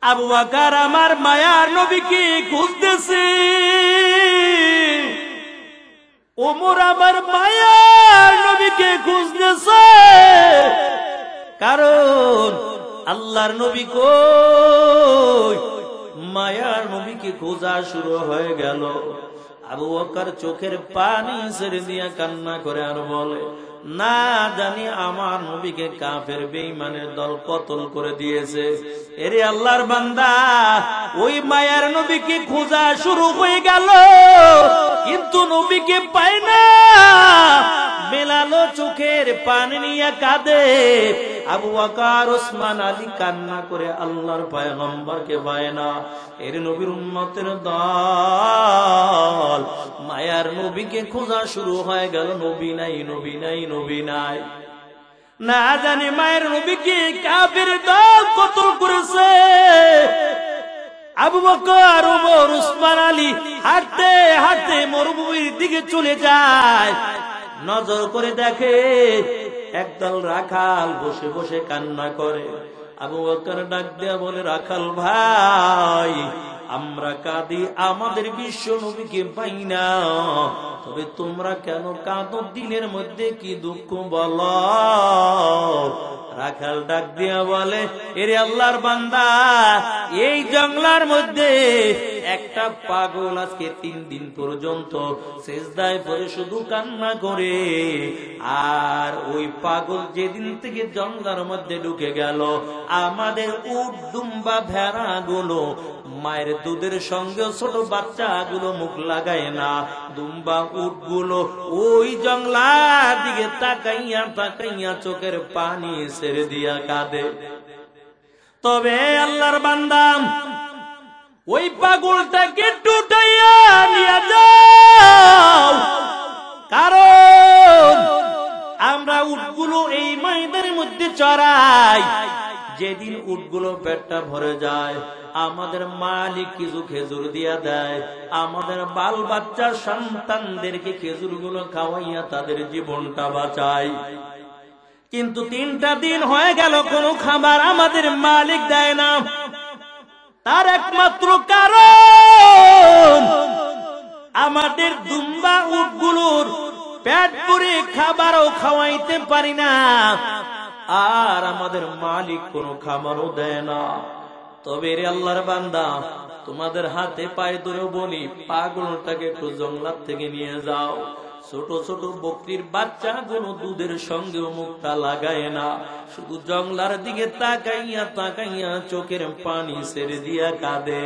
আবু বকর আমার মায়ার নবীকে খুঁজতেছে, ওমর আমার মায়ার নবীকে খুঁজতেছে, কারণ আল্লাহর নবী কই, মায়ার নবীকে খোঁজা শুরু হয়ে গেল। আবু বকর চোখের পানি ছেড়ে দিয়া কান্না করে আর বলে, না জানি আমার নবীকে কাফের বেঈমানের দল কতল করে দিয়েছে। এরে আল্লাহর বান্দা, ওই মায়ার নবীকে খোঁজা শুরু হয়ে গেল, কিন্তু নবীকে পায় না। মেলালো চোখের পানি নিয়ে কাঁদে। আবু বকর ওসমান আলী কান্না করে আল্লাহর পয়গম্বরকে পায় না। এর নবীর উম্মতের দল মায়ার নবীকে খোঁজা শুরু হয়ে গেল, নবী নাই, নবী নাই, নবী নাই। না জানি মায়ের নবীকে কাফের দল কতল করেছে। আবু বকর, ওমর, ওসমান আলী হাঁটতে হাঁটতে মরুভূমির দিকে চলে যায়। নজর করে দেখে একদল রাখাল বসে বসে কান্না করে। আবু বকর ডাক দেয়া বলে, রাখাল ভাই, আমরা কাঁদি আমাদের বিশ্ব নবীকে পাই না, তবে তোমরা কেন কাঁদো? দিনের মধ্যে কি দুঃখ বলো? রাখাল ডাক দিয়া বলে, এরে আল্লাহর বান্দা, এই জঙ্গলার মধ্যে একটা পাগল আজকে 3 দিন পর্যন্ত সেজদায় পড়ে শুধু কান্না করে। আর ওই পাগল যেদিন থেকে জঙ্গলার মধ্যে ঢুকে গেল, আমাদের উট, দুম্বা, ভেড়া গুলো মায়ের দুধের সঙ্গে ছোট বাচ্চাগুলো মুখ লাগায় না। দুম্বা, উট গুলো ওই জঙ্গলার দিকে তাকাইয়া তাকাইয়া চোখের পানি ছেড়ে দিয়া কাঁদে। তবে আল্লাহর বান্দা, ওই পাগলটাকে টুটাইয়া নিয়ে যাও, কারণ আমরা উটগুলো এই ময়দানের মধ্যে চড়াই। যেদিন উটগুলো পেটটা ভরে যায়, আমাদের মালিক কিছু খেজুর দিয়া দেয়, আমাদের বাল বাচ্চা সন্তানদেরকে খেজুর গুলো খাওয়াইয়া তাদের জীবনটা বাঁচায়। কিন্তু 3টা দিন হয়ে গেল, কোনো খাবার আমাদের মালিক দেয় না। তার একমাত্র কারণ আমাদের দুম্বা উটগুলোর পেট ভরে খাবারও খাওয়াইতে পারি না, আর আমাদের মালিক কোনো খাবারও দেয় না। তবে রে আল্লাহর বান্দা, তোমাদের হাতে পায়ে ধরে বলি, পাগলটাকে একটু জঙ্গলার থেকে নিয়ে যাও। ছোট ছোট বকরির বাচ্চাগুলো দুধের সঙ্গেও মুখটা লাগায় না, শুধু জঙ্গলার দিকে তাকাইয়া তাকাইয়া চোখের পানি ছেড়ে দিয়া কাঁদে।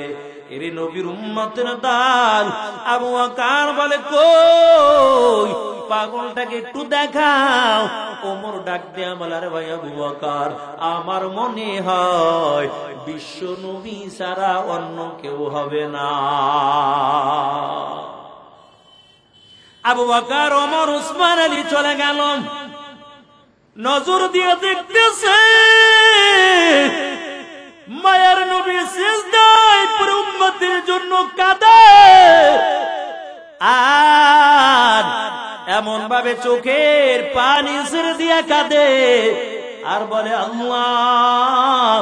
এরে নবীর উম্মতের দল আবু বকর বলে, কই পাগলটাকে একটু দেখাও। ওমর ডাক দেয়া বলে, আরে ভাই আবু বকর, আমার মনে হয় বিশ্ব নবী ছাড়া অন্য কেউ হবে না। আবু বকর, ওমর, ওসমান আলী চলে গেল। নজর দিয়ে দেখতেছে মায়ার নবী সিজদায় পড়ে উম্মতের জন্য কাঁদে, আর এমন ভাবে চোখের পানি ছেড়ে দিয়া কাঁদে আর বলে, আল্লাহ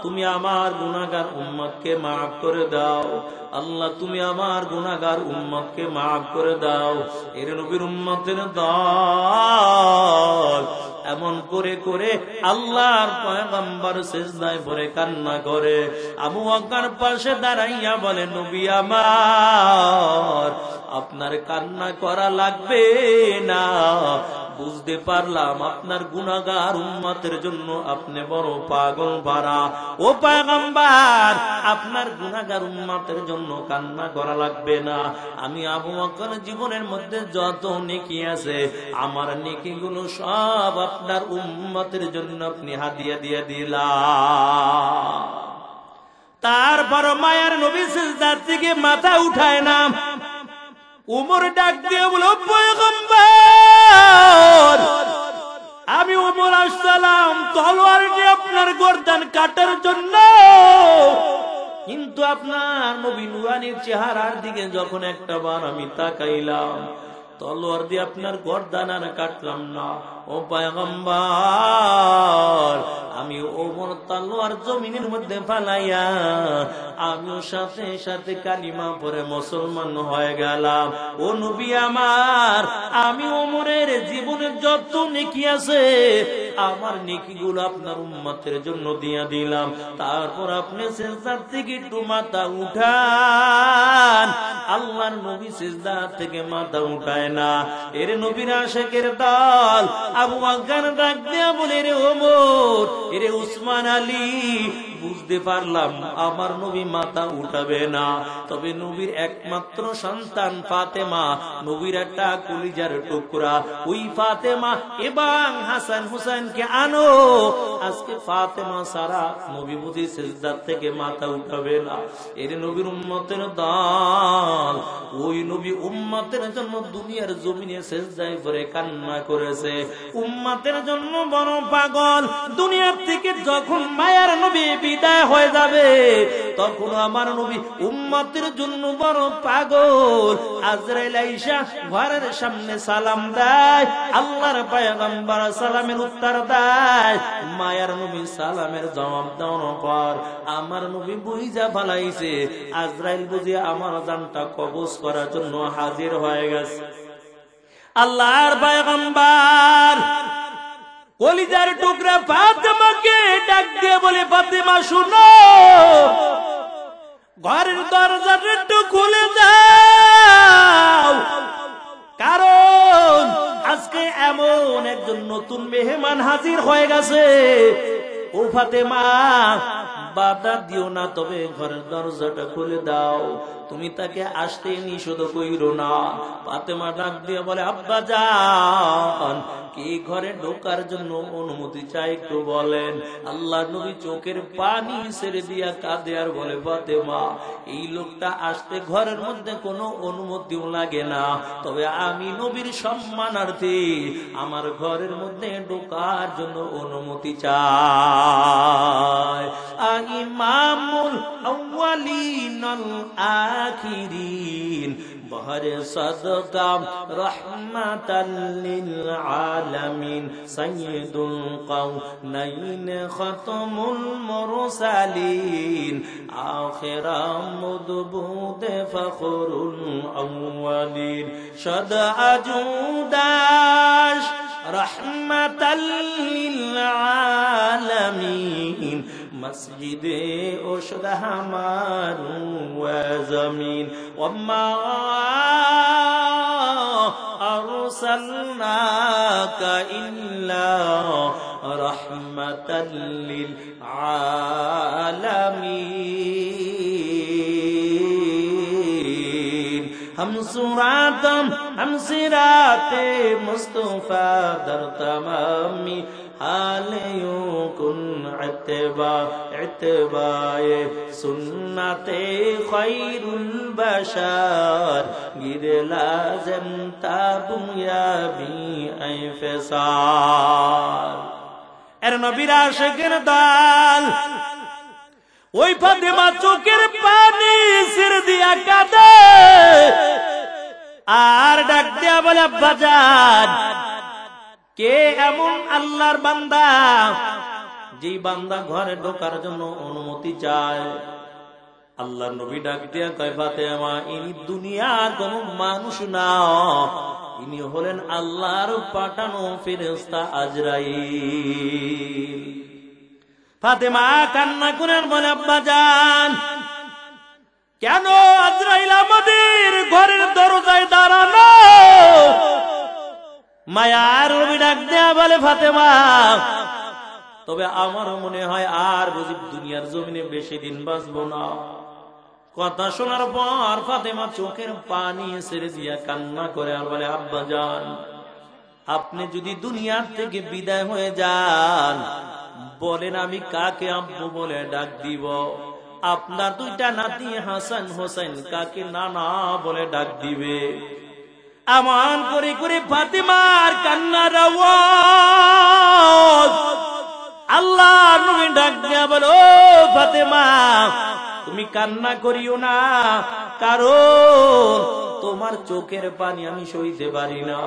তুমি আমার গুনাহগার উম্মতকে মাফ করে দাও, আল্লাহ তুমি আমার গুনাহগার উম্মতকে মাফ করে দাও। এর নবীর উম্মতের দল এমন করে করে আল্লাহর পয়গম্বর সিজদায় পড়ে কান্না করে। আবু বকর পাশে দাঁড়াইয়া বলে, নবী আমার, আপনার কান্না করা লাগবে না, বুঝতে পারলাম আপনার গুনাহগার উম্মতের জন্য আপনি বড় পাগল ভরা। ও পয়গম্বর, আপনার গুনাহগার উম্মতের জন্য কান্না করা লাগবে না। আমি আবু বকর জীবনের মধ্যে যত নেকি আছে, আমার নেকি গুলো সব আপনার উম্মতের জন্য আপনি হাদিয়া দিয়ে দিলাম। তারপর মায়ার নবী সিজদা থেকে মাথা উঠায় না। উমর ডাক দিয়ে বলো, পয়গম্বর, আমি উমর আসসালাম তলোয়ার নিয়ে আপনার গর্দান কাটার জন্য, কিন্তু আপনার নবী নুরানির চেহারার দিকে যখন একটা বার আমি তাকাইলাম, তলোয়ার দিয়ে আপনার গর্দান আর কাটলাম না। ও পয়গম্বর, আমি ওমর তলোয়ার জমিনের মধ্যে ফালাইয়া আমিও সাথে সাথে কালিমা পড়ে মুসলমান হয়ে গেলাম। ও নবী আমার, আমি ওমরের জীবনের যত নেকি আছে আমার নেকিগুলো আপনার উম্মতের জন্য দিয়া দিলাম। তারপর আপনি সিজদার থেকে একটু মাথা উঠান। আল্লাহর নবী সিজদা থেকে মাথা উঠায় না। এর নবীর আশিকের দল আবু বকর ডাক দিয়া বলে, রে ওমর, এরে উসমান আলী, বুঝতে পারলাম আমার নবী মাথা উঠাবে না, তবে নবীর একমাত্র সন্তান ফাতেমা, নবীর একটা কলিজার টুকরা, ওই ফাতেমা এবং হাসান হুসাইনকে আনো। আজকে ফাতেমা সারা নবী বুঝি সিজদা থেকে মাথা উঠাবে না। এর নবীর উম্মতের দল, ওই নবী উম্মতের জন্য দুনিয়ার জমিনে সিজদায় পড়ে কান্না করেছে। উম্মতের জন্য বড় পাগল। দুনিয়ার থেকে যখন মায়ার নবী বিদায় হয়ে যাবে তখন আমার নবী উম্মতের জন্য বড় পাগল। আজরাইল আইসা ঘরের সামনে সালাম দেয়, আল্লাহর পয়গম্বর সালামের উত্তর দেয়। মায়ার নবী সালামের জবাব দেওয়ার পর আমার নবী বুঝা ফেলাইছে আজরাইল বুঝি আমার জানটা কবজ করার জন্য হাজির হয়ে গেছে। আল্লাহর পয়গম্বর কলিজার টুকরা ফাতেমাকে ডাক দিয়ে বলে, ফাতেমা শুনো, ঘরের দরজাটা একটু খুলে দাও, কারণ আজকে এমন একজন নতুন মেহমান হাজির হয়ে গেছে। ও ফাতেমা, বাধা দিও না, তবে ঘরের দরজাটা খুলে দাও, তুমি তাকে আসতে নিষেধ কইরো না। ফাতেমা ডাক দিয়ে বলে, আব্বা জান, কে ঘরে ঢোকার জন্য অনুমতি চাই একটু বলেন। আল্লাহ নবী চোখের পানি ছেড়ে দিয়া কাঁদে আর বলে, ফাতেমা, এই লোকটা আসতে ঘরের মধ্যে কোনো অনুমতিও লাগে না, তবে আমি নবীর সম্মানার্থে আমার ঘরের মধ্যে ঢোকার জন্য অনুমতি চাই। ইমামুল আউয়ালিন আল আখিরিন বহরে সাদকা রহমাতাল লিল আলামিন সাইয়্যিদুল কাওনাইন খাতামুল মুরসালিন আখিরা মুদবুদ ফখরুল আউয়ালিন শাদা আজুদাশ রহমাতাল লিল আলামিন মসজিদে ওশদ হামারু ওয়া জমিন ওয়া আরসালনাকা ইল্লা রাহমাতাল লিল আলামিন। हम सिराते मुस्तफा दर तमामी हालियों कुन इत्तिबाए सुन्नते खैरुल बशर गिरे लाज़िम ताबुयाबी ऐ फसार। एर नबीर आशिकेर दल ওই ফাতেমা চোখের পানি ছেড়ে দিয়া কাঁদে আর ডাক দিয়া বলে, আব্বা জান, কে এমন আল্লাহর বান্দা যেই বান্দা ঘরে ঢোকার জন্য অনুমতি চায়? আল্লাহর নবী ডাক দিয়া কয়, ফাতেমা, ইনি দুনিয়ার কোন মানুষ না, ইনি হলেন আল্লাহর পাঠানো ফেরেশতা আজরাইল। ফাতেমা কান্না করে বলে, আব্বা জান, কেন আজরাইল আমাদের ঘরের দরজায় দাঁড়ানো? মায়ার নবী ডাক দেয়া বলে, ফাতেমা, তবে আমার মনে হয় আর বুঝি দুনিয়ার জমিনে বেশি দিন বাঁচবো না। কথা শোনার পর ফাতেমা চোখের পানি ছেড়ে দিয়া কান্না করে আর বলে, আব্বা জান, আপনি যদি দুনিয়ার থেকে বিদায় হয়ে যান, বলেন আমি কাকে আব্বু বলে ডাক দিব? আপনার দুইটা নাতি হাসান হোসেন কাকে নানা বলে ডাক দিবে? আমান করে করে ফাতেমার কান্নার আওয়াজ আল্লাহ নবী ডাক দিয়া বলে, ও ফাতেমা, তুমি কান্না করিও না, কারণ তোমার চোখের পানি আমি সইতে পারি না,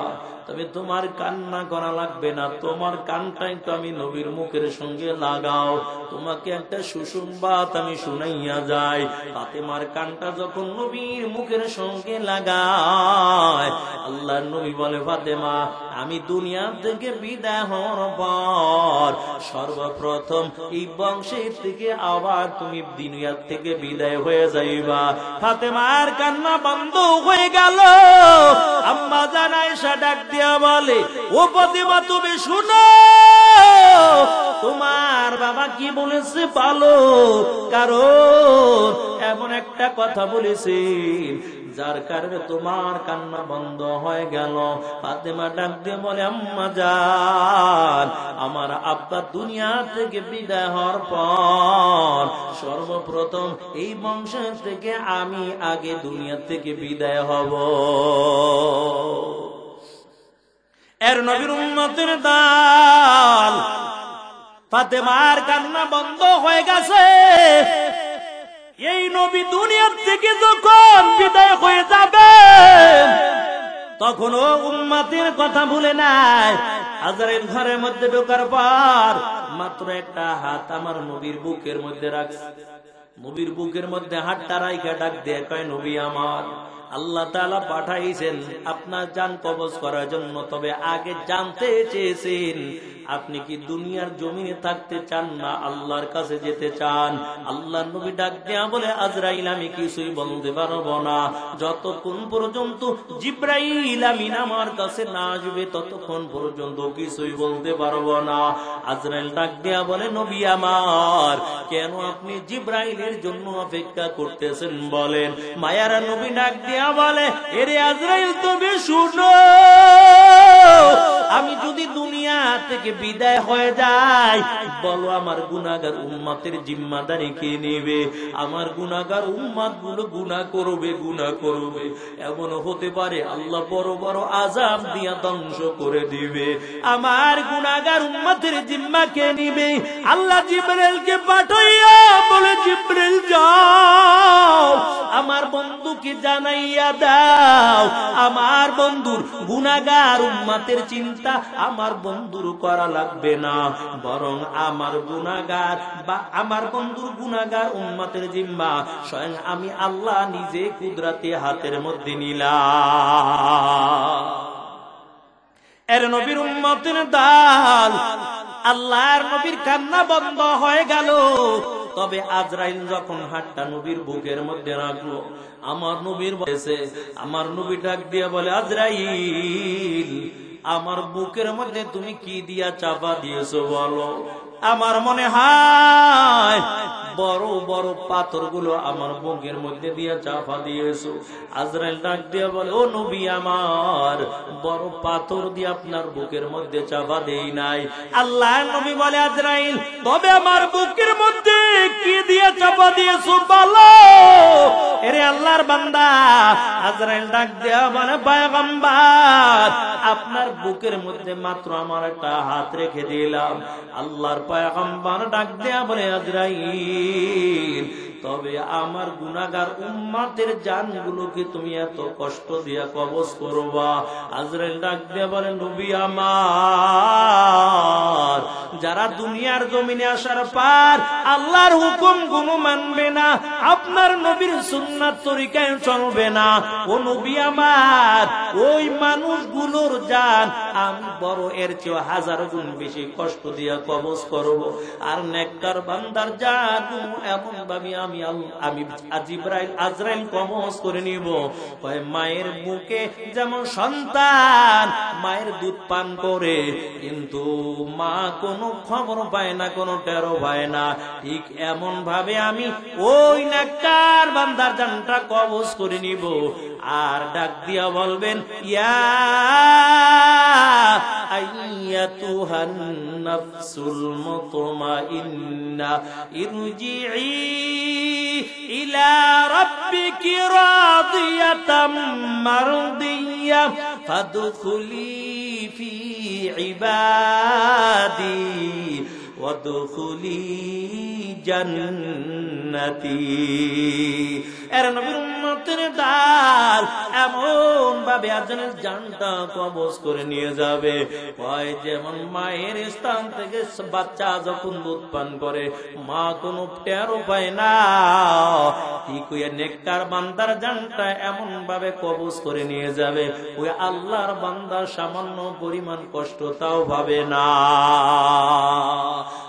তবে তোমার কান্না করা লাগবে না, তোমার কানটা একটু আমি নবীর মুখের সঙ্গে লাগাও, তোমাকে একটা সুসংবাদ আমি শুনাইয়া যাই। ফাতেমার কানটা যখন নবীর মুখের সঙ্গে লাগায়, আল্লাহর নবী বলে, ফাতেমা, আমি দুনিয়া থেকে বিদায় হওয়ার পর সর্বপ্রথম এই বংশের থেকে আবার তুমি দুনিয়া থেকে বিদায় হয়ে যাইবা। ফাতেমার কান্না বন্ধ হয়ে গেল। আম্মা জান আয়েশা ডাক দিয়া বলে, ও ফাতেমা, তুমি শুনো, তোমার বাবা কি বলেছে বলো, কারণ এমন একটা কথা বলেছে যার কারণে তোমার কান্না বন্ধ হয়ে গেল। ফাতেমা ডাক দিয়ে বলে, আম্মা জান, আমার আব্বা দুনিয়া থেকে বিদায় হওয়ার পর সর্বপ্রথম এই বংশ থেকে আমি আগে দুনিয়া থেকে বিদায় হব। এর নবীর উম্মতের দাল। ফাতেমার কান্না বন্ধ হয়ে গেছে। এই নবী দুনিয়ার থেকে যখন বিদায় হয়ে যাবে, তখনও উম্মতের কথা ভুলে নাই। আজরাইল ঘরের মধ্যে ঢোকার পর মাত্র একটা হাত আমার নবীর বুকের মধ্যে রাখছে। নবীর বুকের মধ্যে হাতটা রাইখা ডাক দিয়ে কয়, নবী আমার, আল্লাহ তাআলা পাঠাইছেন আপনার জান কবজ করার জন্য, তবে আগে জানতে চেয়েছেন আপনি কি দুনিয়ার জমিনে থাকতে চান না আল্লাহর কাছে যেতে চান? আল্লাহর নবী ডাক দেয়া বলে, আজরাইল, আমি কিছুই বলতে পারবো না যতক্ষণ পর্যন্ত জিবরাইল আমিন আমার কাছে না আসবে, ততক্ষণ পর্যন্ত কিছুই বলতে পারবো না। আজরাইল ডাক দেয়া বলে, নবী আমার, কেন আপনি জিবরাইলের জন্য অপেক্ষা করতেছেন বলেন? মায়ারা নবী ডাক দেয়া বলে, এরে আজরাইল, তুমি শুনো, আমি যদি দুনিয়া থেকে বিদায় হয়ে যায়, বলো আমার গুনাহগার উম্মতের জিম্মাদারি কে নেবে? আমার গুনাহগার উম্মত গুলো গুনাহ করবে, এমন হতে পারে আল্লাহ বড় বড় আযাব দিয়া ধ্বংস করে দিবে। আমার গুনাহগার উম্মতের জিম্মা কে নিবে? আল্লাহ জিবরাইলকে পাঠাইয়া বলে, জিবরাইল যাও, আমার বন্ধুকে জানাইয়া দাও, আমার বন্ধুর গুনাহগার উম্মতের চিন্তা আমার বন্ধুর করা লাগবে না, বরং আমার গুনাহগার বা আমার বন্ধুর গুনাহগার উম্মতের জিম্মা স্বয়ং আমি আল্লাহ নিজে কুদরতে হাতের মধ্যে নিলাম। এর নবীর উম্মতের দাল। আল্লাহর নবীর কান্না বন্ধ হয়ে গেল। তবে আজরাইল যখন হাতটা নবীর বুকের মধ্যে রাখলো, আমার নবীর বয়সে আমার নবী ডাক দিয়ে বলে, আজরাইল, আমার বুকের মধ্যে তুমি কি দিয়া চাপা দিয়েছো বলো? আমার মনে হয় বড় বড় পাথরগুলো আমার বুকের মধ্যে দিয়ে চাপা দিয়েছো। আজরাইল ডাক দিয়ে বলে, ও নবী আমার, বড় পাথর দিয়ে আপনার বুকের মধ্যে চাপা দেই নাই। আল্লাহ নবী বলে, আজরাইল, তবে আমার বুকের মধ্যে কি দিয়ে চাপা দিয়েছো বলো? এরে আল্লাহর বান্দা। আজরাইল ডাক দিয়া বলে, পয়গম্বর, আপনার বুকের মধ্যে মাত্র আমার একটা হাত রেখে দিলাম। আল্লাহর পয়গম্বর ডাক দেয়া বলে, আজরাইল, তবে আমার গুনাহগার উম্মতের জানগুলোকে তুমি এত কষ্ট দিয়া কবজ করবা? আজরাইল ডাক দেয়া বলে, নবী আমার, যারা দুনিয়ার জমিনে আসার পর আল্লাহর হুকুম গুলো মানবে না, আপনার নবীর সুন্নাত তরিকায় চলবে না, ও নবী আমার, ওই মানুষগুলোর জান আমি বড় এর চেয়ে হাজার গুণ বেশি কষ্ট দিয়া কবজ করব। আর নেককার বান্দার জান এমন ভাবে আমি আজরাইল কবজ করে নিব, মায়ের বুকে যেমন সন্তান মায়ের দুধ পান করে, কিন্তু মা কোনো খবর পায় না, কোনো টেরো পায় না, ঠিক এমন ভাবে আমি ওই নেককার বান্দার জানটা কবজ করে নিব। আর ডাক দিয়া বলবেন, ইয়া আইয়াতুহান নাফসুল মুতমাইন্না ইরজিই ইলা রাব্বিকি রাদিয়াতাম মারদিয়া ফাদখুলি ফি ইবাদি ওয়াদখুলি জান্নাতি। এর নবীর উম্মতের দাল এমন ভাবে আজনের জানটা কবজ করে নিয়ে যাবে, হয় যেমন মায়ের স্থান থেকে বাচ্চা যখন দুধ পান করে মা কোনো টেরও পায় না, ঠিক ওই নেককার বান্দার জানটা এমন ভাবে কবজ করে নিয়ে যাবে ওই আল্লাহর বান্দা সামান্য পরিমাণ কষ্ট তাও ভাবে না।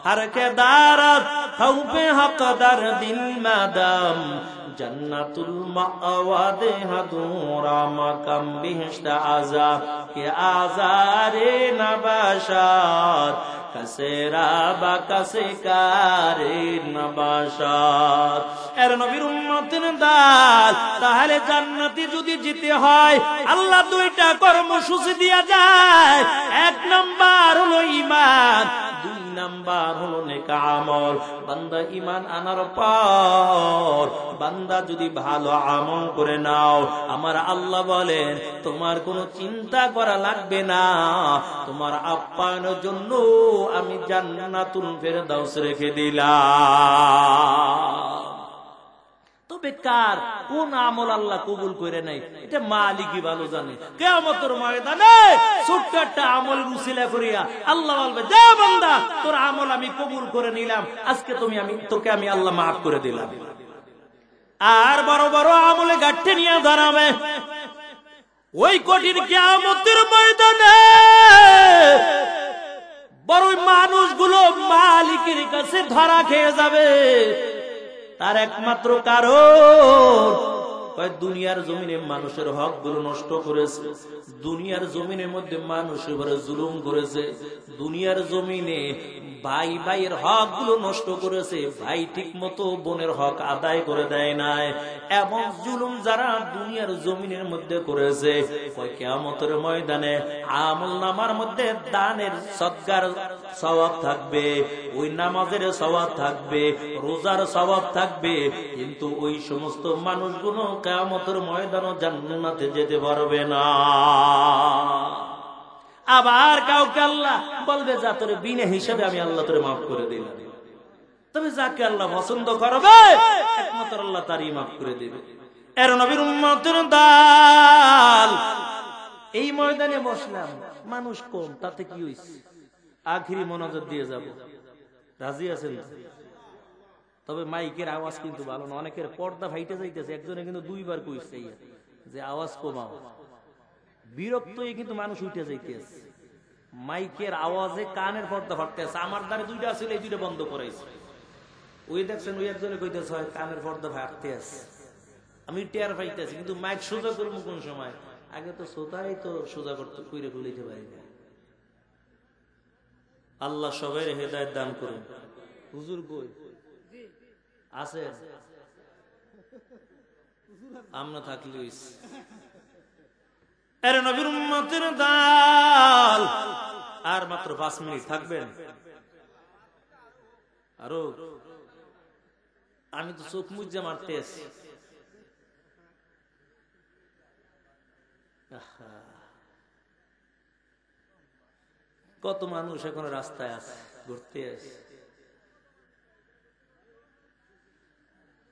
हर के दारत खौफे हक़दार दिल मदम जन्नतुल मअवा दे हदूरा मकम बिहिश्त आजा के आजारे नबाशात कसे राबा कसे कारे नबाशात। एर नबीर उम्मतेर दाल ताहले জান্নাতে যদি যেতে হয় আল্লাহ দুইটা কর্মসূচি দিয়া যায়। এক নাম্বার হলো ঈমান, দুই নাম্বার হলো নেক আমল। বান্দা ঈমান আনার পর বান্দা যদি ভালো আমল করে নাও, আমার আল্লাহ বলেন তোমার কোনো চিন্তা করা লাগবে না, তোমার আপ্যায়নের জন্য আমি জান্নাতুল ফেরদাউস রেখে দিলাম। তবে কার কোন আমল আল্লাহ কবুল করে নাই এটা মালিকই ভালো জানে। কিয়ামতের ময়দানে ছোট্ট একটা আমল উসিলা করিয়া আল্লাহ বলবে, যা বান্দা তোর আমল আমি কবুল করে নিলাম, আজকে তোকে আমি আল্লাহ মাফ করে দিলাম। আর বড় বড় আমলে গাঁঠে নিয়ে দাঁড়াবে ওই কঠিন কিয়ামতের ময়দানে। বড় মানুষগুলো মালিকের কাছে ধরা খেয়ে যাবে। তার একমাত্র কারণ দুনিয়ার জমিনে মানুষের হক গুলো নষ্ট করেছে, দুনিয়ার জমিনের মধ্যে মানুষের উপরে জুলুম করেছে, দুনিয়ার জমিনে ভাই ভাইয়ের হক গুলো নষ্ট করেছে, ভাই ঠিক মতো বোনের হক আদায় করে দেয় নাই। এমন জুলুম যারা দুনিয়ার জমিনের মধ্যে করেছে, কিয়ামতের ময়দানে আমল নামার মধ্যে দানের সদকার সওয়াব থাকবে, ওই নামাজের সওয়াব থাকবে, রোজার সওয়াব থাকবে, কিন্তু ওই সমস্ত মানুষগুলো কিয়ামতের ময়দানে জান্নাতে যেতে পারবে না। আবার কাউকে আল্লাহ বলবে যা তোর বিনা হিসাবে আমি আল্লাহ তোরে মাফ করে দিলাম। তবে যাকে আল্লাহ পছন্দ করবে একমাত্র আল্লাহ তারই মাফ করে দেবে। এর নবীর উম্মতের দাল এই ময়দানে বসলাম, মানুষ কম, তাতে কি হইছে? আখিরি মোনাজাত দিয়ে যাব, রাজি আছেন? তবে মাইকের আওয়াজ কিন্তু ভালো না, অনেকের পর্দা ফাইটে যাইতেছে। একজনে কিন্তু দুইবার কইছে যে আওয়াজ কমাও, বিরক্ত হয়ে কিন্তু মানুষ উঠে যাইতেছে। মাইকের আওয়াজে কানের পর্দা ফাটতেছে। আমার দ্বারে দুইটা ছিল, এই দুইটা বন্ধ করাইছে। ওই দেখছেন ওই একজনে কইতেছে হয় কানের পর্দা ফাটতে আছে, আমি টের পাইতেছি, কিন্তু মাইক সোজা করবো কোন সময়? আগে তো সোজাই তো সোজা করতে কইরে খুলিতে পারি না। আল্লাহ সবাই হেদায়েত দান করুন। হুজুর কই আছে? আমরা থাকলে এর নবীর উম্মতের দাল। আর মাত্র 5 মিনিট থাকবেন। আরো আমি তো চোখ মুজে মারতে আছি। কত মানুষ এখন রাস্তায় আছে, ঘুরতে আছে।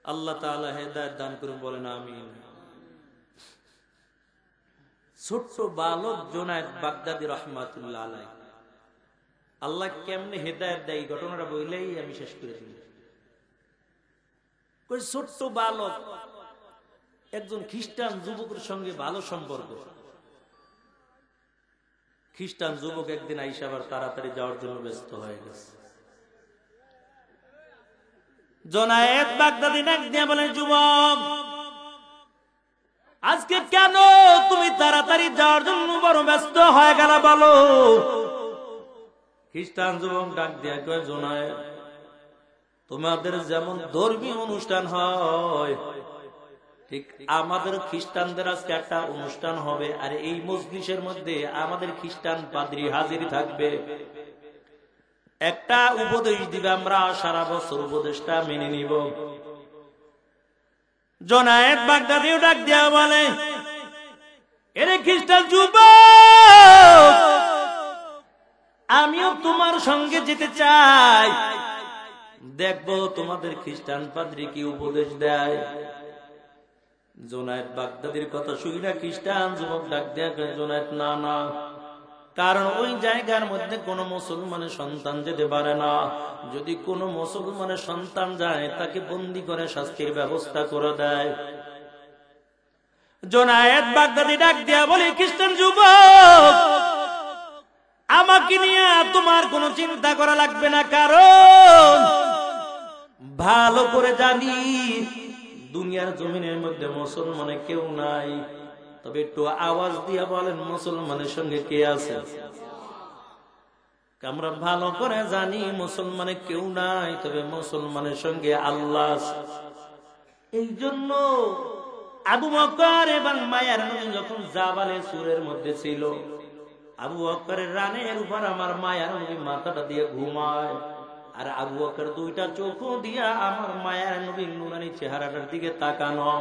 আল্লাহ তাআলা হেদায়েত দান করুন, বলেন আমিন। ছোট্ট বালক জুনায়েদ বাগদাদী রাহমাতুল্লাহ আলাইহি, আল্লাহ কেমনে হেদায়েত দেয় ঘটনাটা বললেই আমি শেষ করে দিই। ওই ছোট্ট বালক একজন খ্রিস্টান যুবকের সঙ্গে ভালো সম্পর্ক। খ্রিস্টান যুবক একদিন আইসা আবার তাড়াতাড়ি যাওয়ার জন্য ব্যস্ত হয়ে গেছে। জুনায়েদ বাগদাদী ডাক দিয়ে বলেন, যুবক আজকে কেন তুমি তাড়াতাড়ি যাওয়ার জন্য বড় ব্যস্ত হয়ে গেল বলো? খ্রিস্টান যুবক ডাক দিয়ে কয়, জুনায়েদ তোমাদের যেমন ধর্মীয় অনুষ্ঠান হয় ঠিক আমাদের খ্রিস্টানদের আজকে একটা অনুষ্ঠান হবে, আর এই মজলিসের মধ্যে আমাদের খ্রিস্টান পাদ্রী হাজির থাকবে। একটা উপদেশ দিবে, আমরা সারা বছর উপদেশটা মেনে নিব। জুনায়েদ বাগদাদী ডাক দিয়া বলে, এরে খ্রিস্টান যুবক, আমিও তোমার সঙ্গে যেতে চাই, দেখবো তোমাদের খ্রিস্টান পাদ্রী কি উপদেশ দেয়। জুনায়েদ বাগদাদির কথা শুনি না, খ্রিস্টান যুবক ডাক দেয়া, জুনায়েদ না না, কারণ ওই জায়গার মধ্যে কোন মুসলমানের সন্তান যেতে পারে না। যদি কোন মুসলমানের সন্তান যায় তাকে বন্দী করে শাস্তির ব্যবস্থা করে দেয়। জুনায়েদ বাগদাদি ডাক দেয়া বলে, খ্রিস্টান যুবক, আমাকে নিয়ে তোমার কোনো চিন্তা করা লাগবে না, কারণ ভালো করে জানি দুনিয়ার জমিনের মধ্যে মুসলমানের কেউ নাই। তবে একটু আওয়াজ দিয়া বলেন, মুসলমানের সঙ্গে কে আছে? আমরা ভালো করে জানি মুসলমানের কেউ নাই, তবে মুসলমানের সঙ্গে আল্লাহ আছে। এই জন্য আবু বকর এবং মায়ের নবী যখন জাবালে সুরের মধ্যে ছিল, আবু বকরের রানের উপর আমার মায়ের নবী মাথাটা দিয়ে ঘুমায়, আর আবু বকর দুইটা চোখ দিয়া আমার মায়ের নবীর নুরানি চেহারাটার দিকে তাকানো।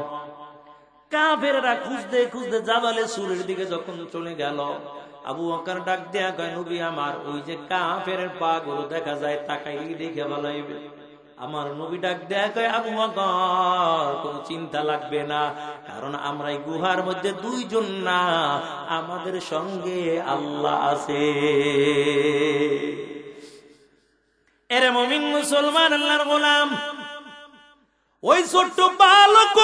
কাফেররা খুঁজতে খুঁজতে জাবালে সুরের দিকে যখন চলে গেল, আবু বকর ডাক দেয়া কয়, নবী আমার, ওই যে কাফের পা গুলো দেখা যায়, তাকাইলেই দেখে ভালাইবে। আমার নবী ডাক দেয়া কয়, আবু বকর কোন চিন্তা লাগবে না, কারণ আমরা এই গুহার মধ্যে দুইজন না, আমাদের সঙ্গে আল্লাহ আছে। এরে মুমিন মুসলমান আল্লাহর গোলাম, ওই ছোট্ট বালক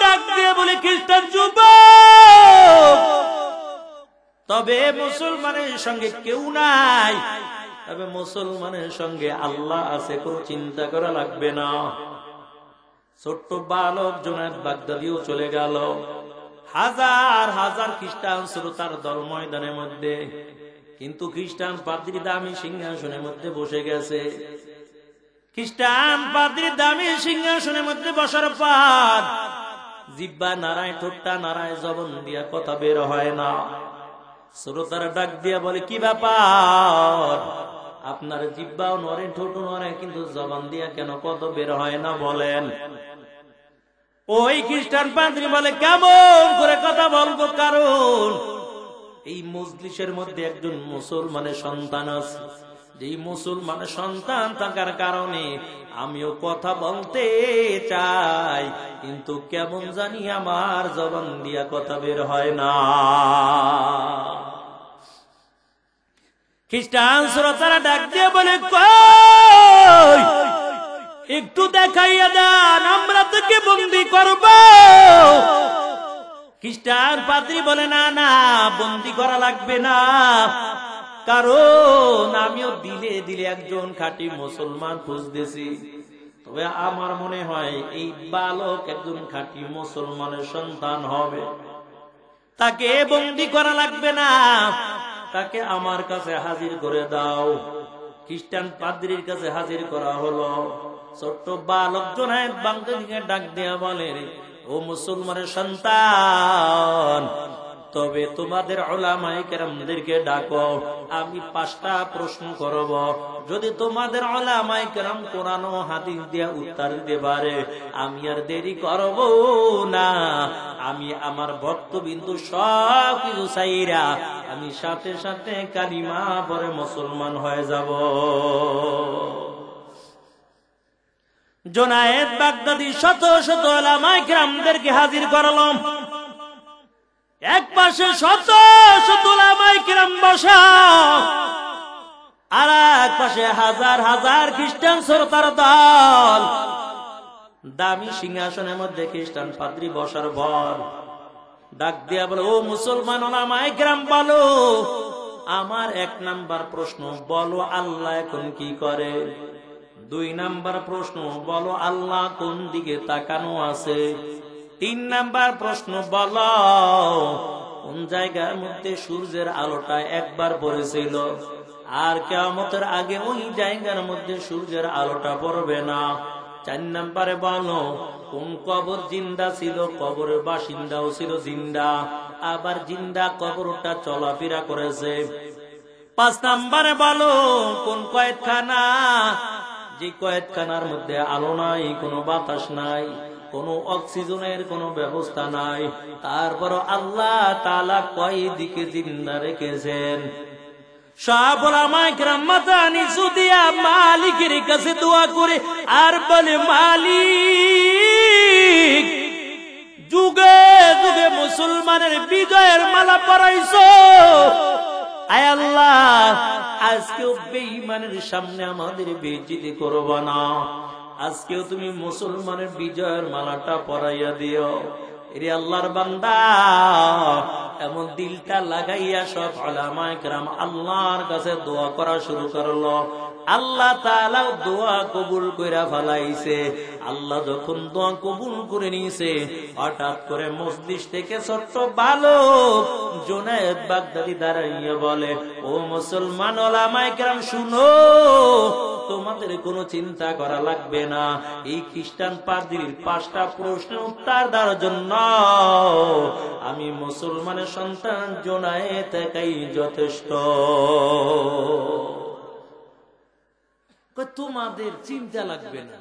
ডাক দিয়ে বলে, খ্রিস্টান যুবক, তবে মুসলমানের সঙ্গে কেউ নাই, তবে মুসলমানের সঙ্গে আল্লাহ আছে, কোনো চিন্তা করা লাগবে না। ছোট্ট বালক জুনায়েদ বাগদাদিও চলে গেল। হাজার হাজার খ্রিস্টান শ্রোতার দল ময়দানের মধ্যে, কিন্তু খ্রিস্টান পাদ্রী দামি সিংহাসনের মধ্যে বসে গেছে। খ্রিস্টান পাদ্রী দামি সিংহাসনের মধ্যে বসার পর জিহ্বা নাড়ায়, ঠোঁটটা নাড়ায়, জবান দিয়া কথা বের হয় না। শ্রোতারা ডাক দিয়া বলে, কি ব্যাপার, আপনার জিহ্বাও নড়ে, ঠোঁটও নড়ে, কিন্তু জবান দিয়া কেন কথা বের হয় না বলেন? ওই খ্রিস্টান পাদ্রী বলে, কেমন করে কথা বলবো, কারণ এই মজলিসের মধ্যে একজন মুসলমানের সন্তান আছে। যেই মুসলমানের সন্তান থাকার কারণে আমিও কথা বলতে চাই, কিন্তু কেমন জানি আমার জবান দিয়া কথা বের হয় না। খ্রিস্টান শ্রোতারা ডাক দিয়ে বলে, কই একটু দেখাইয়া দেন, আমরা তোকে বন্দী করব। খ্রিস্টান পাদ্রী বলে, না না, বন্দী করা লাগবে না, কারণ আমিও দিলে দিলে একজন খাঁটি মুসলমান খুঁজতেছি। তবে আমার মনে হয় এই বালক একজন খাঁটি মুসলমানের সন্তান হবে, তাকে বন্দী করা লাগবে না, তাকে আমার কাছে হাজির করে দাও। খ্রিস্টান পাদ্রীর কাছে হাজির করা হলো। ছোট্ট বালক জুনায়েদ বাগদাদিকে ডাক দেয়া বলে, ও মুসলমানের সন্তান, তবে তোমাদের উলামায়ে কেরামদেরকে ডাকো, আমি 5টা প্রশ্ন করব। যদি তোমাদের উলামায়ে কেরাম কোরআন ও হাদিস দিয়ে উত্তর দিতে পারে, আমি আর দেরি করব না, আমি আমার ভক্তবিন্দু সব কিছু ছাইরা আমি সাথে সাথে কালিমা পড়ে মুসলমান হয়ে যাব। জুনায়েদ বাগদাদি শত শত উলামায়ে কেরামদেরকে হাজির করলাম। এক পাশে শত শত উলামায়ে কেরাম বসা, আর এক পাশে হাজার হাজার খ্রিস্টান শ্রোতার দল। দামি সিংহাসনের মধ্যে খ্রিস্টান পাদ্রী বসার পর ডাক দিয়া বলে, ও মুসলমান উলামায়ে কেরাম, বলো, আমার 1 নাম্বার প্রশ্ন, বলো আল্লাহ এখন কি করে? 2 নাম্বার প্রশ্ন, বলো আল্লাহ কোন দিকে তাকানো আছে? 3 নাম্বার প্রশ্ন, বলো কোন জায়গার মধ্যে সূর্যের আলোটা একবার পড়েছিল, আর কিয়ামতের আগে ওই জায়গার মধ্যে সূর্যের আলোটা পড়বে না? 4 নাম্বারে বলো কোন কবর জিন্দা ছিল, কবরের বাসিন্দাও ছিল জিন্দা, আবার জিন্দা কবরটা চলাফেরা করেছে। 5 নাম্বারে বলো কোন কয়েদখানা, যে কয়েদখানার মধ্যে আলো নাই, কোনো বাতাস নাই, কোনো অক্সিজেনের কোনো ব্যবস্থা নাই, তারপর আল্লাহ তাআলা কয় দিকে জিন্দা রেখেছেন? সব ওলামায়ে কেরাম মাথা নিচু দিয়া মালিকের কাছে দোয়া করে আর বলে, মালিক, যুগে যুগে মুসলমানের বিজয়ের মালা পরাইছো, আয় আল্লাহ, আজকেও বেঈমানের সামনে আমাদের বেইজ্জতি করব না, আজকেও তুমি মুসলমানের বিজয়ের মালাটা পরাইয়া দিও। এরে আল্লাহর বান্দা, এমন দিলটা লাগাইয়া সব উলামায়ে কেরাম আল্লাহর কাছে দোয়া করা শুরু করলো। আল্লাহ তাআলা দোয়া কবুল কইরা ফেলাইছে। আল্লাহ যখন দোয়া কবুল করে নিয়েছে, হঠাৎ করে মজলিস থেকে ছোট্ট বালক জুনায়েদ বাগদাদী দাঁড়াইয়া বলে, ও মুসলমান উলামায়ে কেরাম শুনো, তোমাদের কোনো চিন্তা করা লাগবে না। এই খ্রিস্টান পাদ্রীর 5টা প্রশ্নের উত্তর দেওয়ার জন্য আমি মুসলমানের সন্তান জুনায়েদ একাই যথেষ্ট। তোমাদের চিন্তা লাগবে না।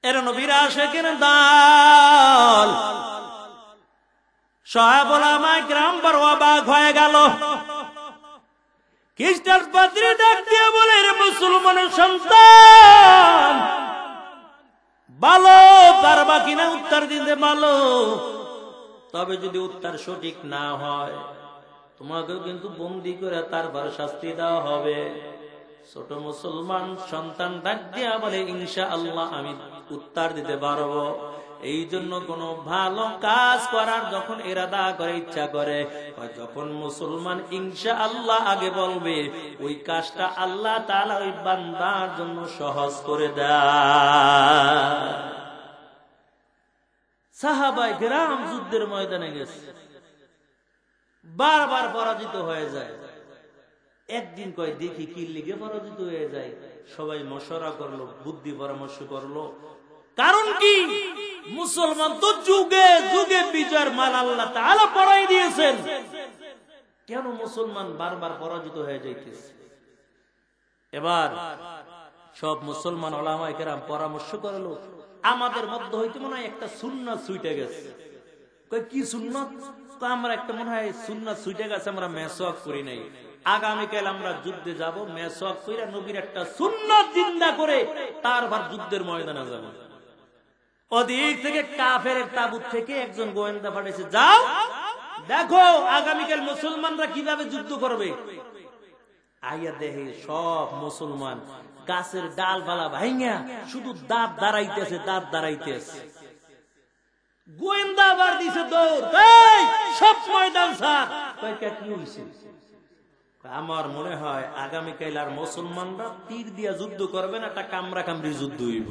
এর নবীর আশিকের দল সাহাবা ওলামায়ে কেরাম বড় অবাক হয়ে গেল। খ্রিস্টান পাদ্রী ডাক দিয়ে বলে, রে মুসলমানের সন্তান, ভালো পারবা কিনা উত্তর দিতে বলো, তবে যদি উত্তর সঠিক না হয় তোমাকেও কিন্তু বন্দী করে তারপর শাস্তি দেওয়া হবে। ছোট মুসলমান সন্তান ডাক দিয়া বলে, ইনশাআল্লাহ আমি উত্তর দিতে পারবো। এই জন্য কোন ভালো কাজ করার যখন ইরাদা করে, ইচ্ছা করে, যখন মুসলমান ইনশাআল্লাহ আগে বলবে, ওই কাজটা আল্লাহ তাআলা ওই বান্দার জন্য সহজ করে দেয়। সাহাবায়ে কেরাম যুদ্ধের ময়দানে গেছে, বারবার পরাজিত হয়ে যায়। একদিন কয়, দেখি কি লিগে পরাজিত হয়ে যায়। সবাই মশওয়ারা করলো, বুদ্ধি পরামর্শ করলো, কারণ কি, মুসলমান তো যুগে যুগে বিজয়ের মাল আল্লাহ তাআলা পরাই দিয়েছেন, কেন মুসলমান বারবার পরাজিত হয়ে যাইতেছে। এবার সব মুসলমান উলামায়ে কেরাম পরামর্শ করলো, আমাদের মধ্যে হইতে মনে হয় একটা সুন্নাত ছুটে গেছে। কয়, কি সুন্নাত? আমরা একটা মনে হয় সুন্নাত ছুটে গেছে, আমরা মেসওয়াক করি নাই। আগামীকাল আমরা যুদ্ধে যাব, মেসওয়াক কইরা নবীর একটা সুন্নাত জিন্দা করে তারপর যুদ্ধের ময়দানে যাব। ওদিক থেকে কাফেরের তাবুত থেকে একজন গোয়েন্দা পাঠিয়েছে, যাও দেখো আগামীকাল মুসলমানরা কিভাবে যুদ্ধ করবে। আইয়া দেখে সব মুসলমান গাছের ডালপালা ভাঙিয়া শুধু দাঁত দাঁড়াইতেছে, দাঁত দাঁড়াইতেছে। গোয়েন্দা আবার দিছে দৌড়, সব ময়দান ছাড়। কি হইছে? আমার মনে হয় আগামীকাল আর মুসলমানরা তীর দিয়া যুদ্ধ করবে না, একটা কামরা কামড়ি যুদ্ধ হইব।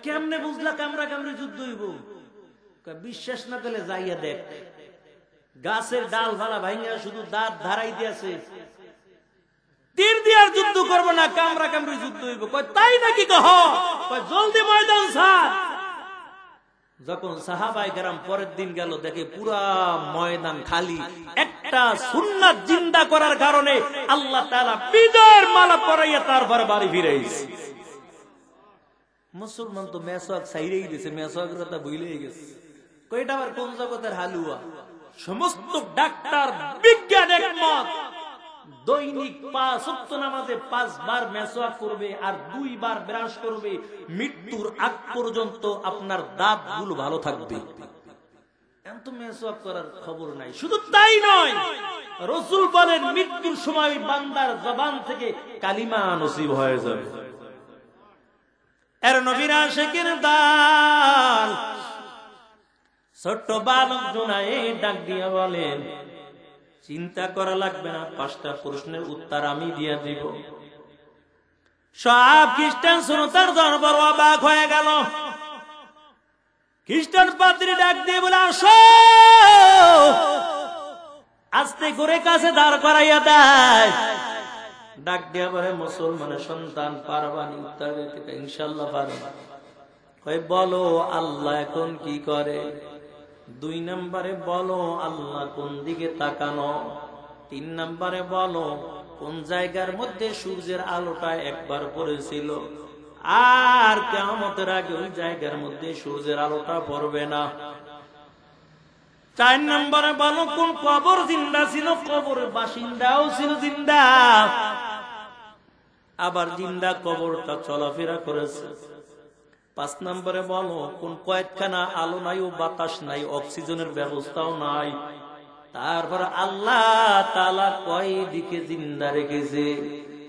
কেমনে বুঝলা কামরা কামড়ি যুদ্ধ হইব? বিশ্বাস না করলে যাইয়া দেখ, গাছের ডাল ফালা ভাঙিয়া শুধু দাঁত ধারাই দিয়েছে, তীর দিয়ার যুদ্ধ করবো না, কামরা কামড়ি যুদ্ধ হইব। তাই নাকি? কহ জলদি ময়দান ছাড়। যখন সাহাবায়ে কেরাম পরের দিন গেল, দেখে পুরা ময়দান খালি। একটা সুন্নাত জিন্দা করার কারণে আল্লাহ তাআলা বিজয়ের মালা পরাইয়া তারপর বাড়ি ফিরাইছে। মুসলমান তো মেসওয়াক ছাইরেই দিয়েছে, মেসওয়াকের কথা ভুলেই গেছে। কয়টা আবার কোন জগতের হালুয়া। সমস্ত ডাক্তার বিজ্ঞান একমত, দৈনিক 5 ওয়াক্ত নামাজে 5 বার মেসওয়াক করবে আর 2 বার ব্রাশ করবে, মৃত্যুর আগ পর্যন্ত আপনার দাঁতগুলো ভালো থাকবে। এত মেসওয়াক করার খবর নাই। শুধু তাই নয়, রাসূল বলেন মৃত্যুর সময় বান্দার জবান থেকে কালিমা নসিব হয়ে যাবে। এর নবীর আশিকের দল ছোট্ট বালক জুনায়েদ ডাক দিয়া বলেন, চিন্তা করা লাগবে না, 5টা প্রশ্নের উত্তর আমি দিয়া দিব। সব খ্রিস্টান শ্রোতার দরবার অবাক হয়ে গেল। খ্রিস্টান পাদ্রী ডাক দিয়ে বলে, আসো। আস্তে করে কাছে দাঁড় করাইয়া দেয়। ডাক দিয়া বলে, মুসলমানের সন্তান পারবানি উত্তর দিতে? ইনশাআল্লাহ পারবা। কয়, বলো আল্লাহ এখন কি করে? 2 নম্বরে বলো আল্লাহ কোন দিকে তাকানো? 3 নম্বরে বলো কোন জায়গার মধ্যে সূর্যের আলোটা একবার পড়েছিল আর কিয়ামতের আগে ওই জায়গার মধ্যে সূর্যের আলোটা পড়বে না? 4 নম্বরে বলো কোন কবর জিন্দা ছিল? কবরের বাসিন্দাও ছিল জিন্দা, আবার জিন্দা কবরটা চলাফেরা করেছে। 5 নম্বরে বলো কোন কয়েকখানা আলো নাই ও বাতাস নাই, অক্সিজেনের ব্যবস্থাও নাই, তারপর আল্লাহ তাআলা কয় দিকে জিন্দা রেখেছে।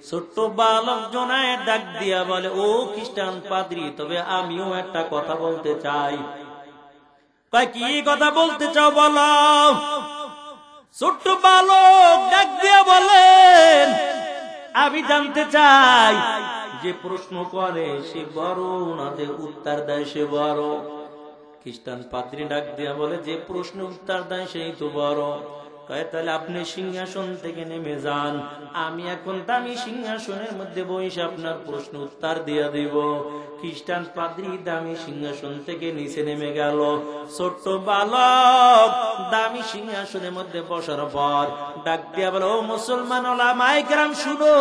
ছোট্ট বালক জনায় ডাক দিয়া বলে, ও খ্রিস্টান পাদ্রী, তবে আমিও একটা কথা বলতে চাই। কয় কি কথা বলতে চাও বলো? ছোট্ট বালক ডাক দিয়া বলেন, আমি জানতে চাই যে প্রশ্ন করে সে বড় না যে উত্তর দেয় সে বড়? খ্রিস্টান পাদ্রী ডাক দিয়া বলে, যে প্রশ্ন উত্তর দেয় সেই তো বড়। কয় তাহলে আপনি সিংহাসন থেকে নেমে যান, আমি এখন দামি সিংহাসনের মধ্যে বসে আপনার প্রশ্ন উত্তর দিয়া দিব। খ্রিস্টান পাদ্রী দামি সিংহাসন থেকে নিচে নেমে গেল। ছোট্ট বালক দামি সিংহাসনের মধ্যে বসার পর ডাক দিয়া বলে, ও মুসলমান ওলামায়ে কেরাম শুনো,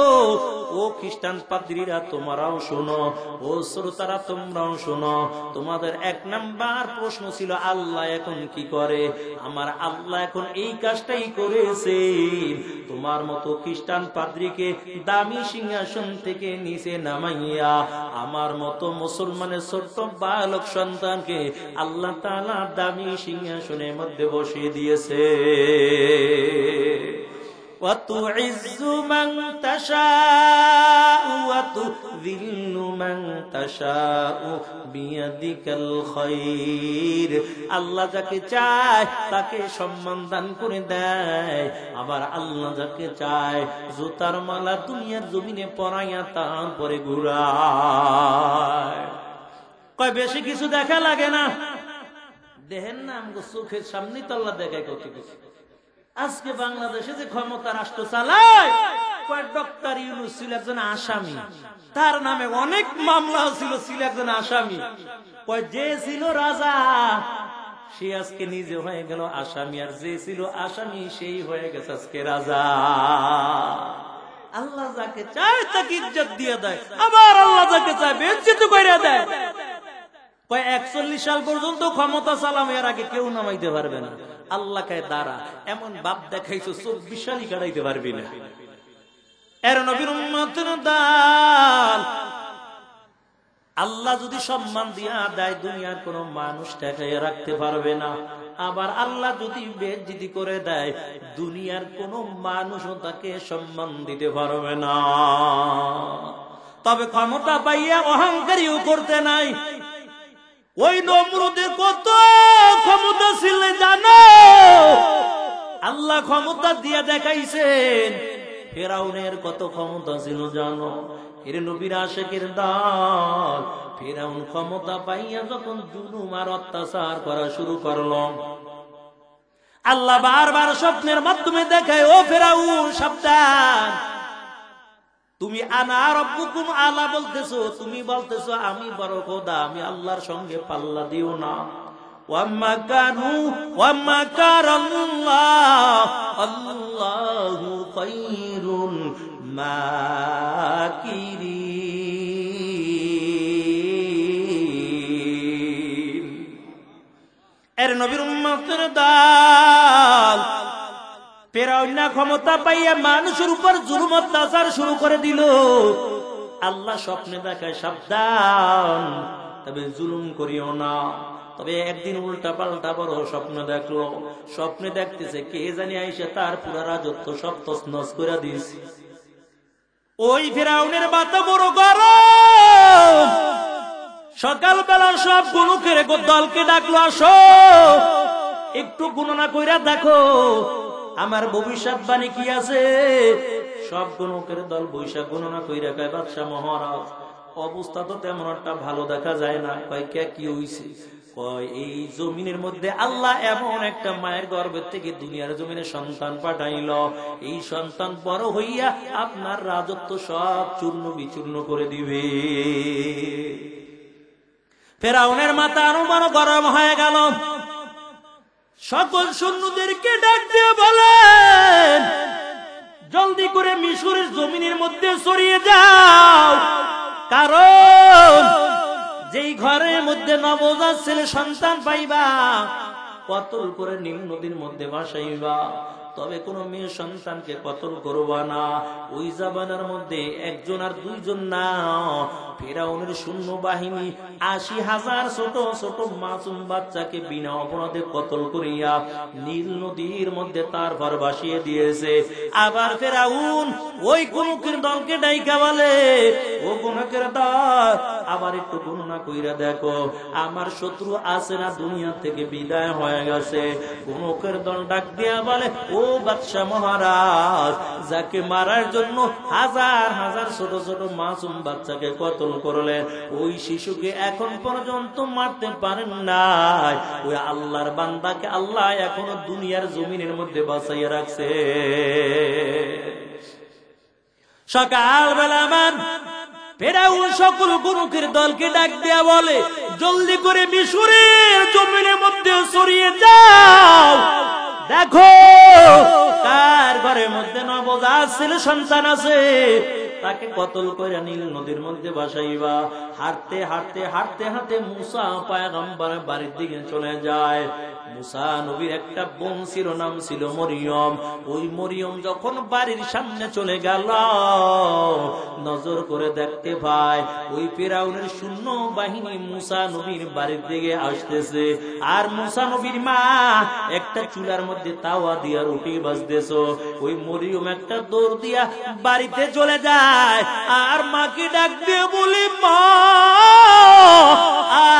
ও খ্রিস্টান পাদ্রীরা তোমরাও শোনো, ও শ্রোতারা তোমরাও শোনো। তোমাদের 1 নাম্বার প্রশ্ন ছিল আল্লাহ এখন কি করে? আমার আল্লাহ এখন এই কাজটাই করেছে। তোমার মতো খ্রিস্টান পাদ্রীকে দামি সিংহাসন থেকে নিচে নামাইয়া আমার মতো মুসলমানের ছোট্ট বালক সন্তানকে আল্লাহ তাআলা দামি সিংহাসনের মধ্যে বসিয়ে দিয়েছে। وَتُعِزُّ مَن تَشَاءُ وَتُذِلُّ مَن تَشَاءُ بِيَدِكَ الْخَيْرُ। আল্লাহ যাকে চায় তাকে সম্মান দান করে দেয়, আবার আল্লাহ যাকে চায় জুতার মালা দুনিয়ার জমিনে পরাইয়া তারপরে ঘুরায়। কয় বেশি কিছু দেখা লাগে না, দেখেন না আমগো চোখের সামনেই তো আল্লাহ দেখায় কত কিছু। আজকে বাংলাদেশে যে ক্ষমতা রাষ্ট্র চালায়, ডক্টর ইউনূস ছিল একজন আসামি, তার নামে অনেক মামলা ছিল, ছিল একজন আসামি। যে ছিল রাজা সে আজকে নিজে হয়ে গেল আসামি, আর যে ছিল আসামি সেই হয়ে গেছে আজকে রাজা। আল্লাহ যাকে চায় তাকে ইজ্জত দিয়ে দেয়, আবার আল্লাহ যাকে চায় বেইজ্জত করে দেয়। 41 সাল পর্যন্ত ক্ষমতা চালামে, এর আগে কেউ নামাইতে পারবে না। আল্লাহকে দ্বারা এমন বাপ দেখাইছো 24 সালই কাটাইতে পারবি না। এর নবীর উম্মতের দান আল্লাহ যদি সম্মান দিয়া দেয় দুনিয়ার কোন মানুষ ঠেকাইয়া রাখতে পারবে না। আবার আল্লাহ যদি বেইজ্জতি করে দেয় দুনিয়ার কোন মানুষও তাকে সম্মান দিতে পারবে না। তবে ক্ষমতা পাইয়া অহংকারীও করতে নাই। ওই নমরুদের কত ক্ষমতা ছিল জানো? আল্লাহ ক্ষমতা দিয়া দেখাইছেন। ফেরাউনের কত ক্ষমতা ছিল জানো? এর নবীর আশিকের দল ফেরাউন ক্ষমতা পাইয়া যখন জুলুম আর অত্যাচার করা শুরু করলো, আল্লাহ বারবার স্বপ্নের মাধ্যমে দেখায়, ও ফেরাউন সাবধান, তুমি আনা রব্বুকুম আলা বলতেছো, তুমি বলতেছো আমি বড় খোদা, আমি আল্লাহর সঙ্গে পাল্লা দিও না। ওয়ামাকানু ওয়ামাকারাল্লাহ আল্লাহু খায়রুল মাকিরিন। এর নবীর উম্মতের দল ফেরাউন ক্ষমতা পাইয়া মানুষের উপর জুলুম অত্যাচার শুরু করে দিল। আল্লাহ স্বপ্নে দেখায়, সাবধান, তবে জুলুম করিও না। তবে একদিন উল্টা পাল্টা বড় স্বপ্ন দেখলো। স্বপ্নে দেখতেছে কে জানি আইসা তার পুরা রাজত্ব সব তছনছ করে দিয়েছে। ওই ফেরাউনের মাথা বড় গরম। সকালবেলা সব গুলোকের দলকে ডাকলো, আসো একটু গণনা কইরা দেখো আমার ভবিষ্যৎবাণী কি আছে। সব গণকের দল বৈশাখ গণনা কইরা কয়, বাদশা মহারাজ অবস্থা তো তেমন একটা ভালো দেখা যায় না। কয় কে কি হইছে? কয় এই জমিনের মধ্যে আল্লাহ এমন একটা মায়ের গর্ভের থেকে দুনিয়ার জমিনে সন্তান পাঠাইল, এই সন্তান বড় হইয়া আপনার রাজত্ব সব চূর্ণ বিচূর্ণ করে দিবে। ফেরাউনের মাথা আরো বড় গরম হয়ে গেল। সকল সৈন্যদেরকে ডাক দিয়ে বলেন, জলদি করে মিশরের জমিনের মধ্যে ছড়িয়ে যাও, কারণ যেই ঘরের মধ্যে নবজাত ছেলে সন্তান পাইবা কতল করে নীল নদীর মধ্যে ভাসাইবা, তবে কোন মেয়ে সন্তানকে কতল করবা না। ওই জামানার মধ্যে একজন আর দুইজন না, ফেরাউনের সৈন্য বাহিনী ৮০,০০০ ছোট ছোট মাসুম বাচ্চাকে বিনা অপরাধে কতল করিয়া নীল নদীর মধ্যে তারপর ভাসিয়ে দিয়েছে। আবার ফেরাউন ওই গুণকের দলকে ডাইকা বলে, ও গুণকের দল, আবার একটু গণনা কইরা দেখো, আমার শত্রু আছে না দুনিয়া থেকে বিদায় হয়ে গেছে। গুণকের দল ডাক দিয়া বলে, ও বাদশা মহারাজ, যাকে মারার জন্য হাজার হাজার ছোট ছোট মাসুম বাচ্চাকে কতল করলেন, ওই শিশুকে এখন পর্যন্ত মারতে পারেন নাই। ওই আল্লাহর বান্দাকে আল্লাহ এখনো দুনিয়ার জমিনের মধ্যে বাঁচাইয়া রাখছে। সকালবেলা মান ফেরাউন সকল গুণকের দলকে ডাক দেয়া বলে, জলদি করে মিশরের জমিনের মধ্যে ছড়িয়ে যাও, দেখো কার ঘরের মধ্যে নবজাত ছেলে সন্তান আছে, তাকে কতল করে নীল নদীর মধ্যে ভাসাইবা। হাঁটতে হাঁটতে হাঁটতে হাঁটতে মুসা পয়গম্বর বাড়ির দিকে চলে যায়। মুসা নবীর একটা বোন ছিল, নাম ছিল মরিয়ম। ওই মরিয়ম যখন বাড়ির সামনে চলে গেল, নজর করে দেখতে পায় ওই ফিরআউনের সৈন্য বাহিনী মুসা নবীর বাড়ির দিকে আসতেছে। আর মুসা নবীর মা একটা চুলার মধ্যে তাওয়া দিয়া রুটি ভাজতেছ। ওই মরিয়ম একটা দৌড় দিয়া বাড়িতে চলে যায়, আর মাকে ডাক দিয়ে বলি, মা,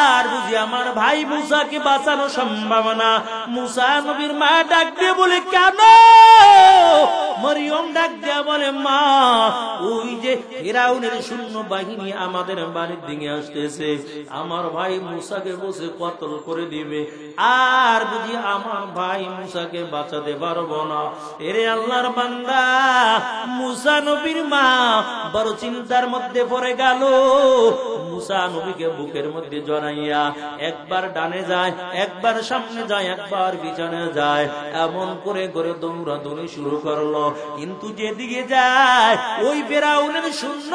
আর বুঝি আমার ভাই মুসাকে বাঁচানো সম্ভব না। মুসা নবীর মা ডাক দিয়ে বলে, কেন? মরিয়ম ডাক দিয়া বলে, মা, ওই যে ফিরআউনের সৈন্য বাহিনী আমাদের বাড়ির দিকে আসতেছে, আমার ভাই মুসাকে বসে কতল করে দিবে, আর বুঝি আমার ভাই মুসাকে বাঁচাতে পারবো না। এরে আল্লাহর বান্দা, মুসা নবীর মা বড় চিন্তার মধ্যে পড়ে গেল। মুসা নবীকে বুকের মধ্যে জড়াইয়া একবার ডানে যায়, একবার সামনে যায়, একবার পিছনে যায়, এমন করে করে দৌড়াদৌড়ি শুরু করলো। কিন্তু যেদিকে যায় ওই ফিরআউনের সৈন্য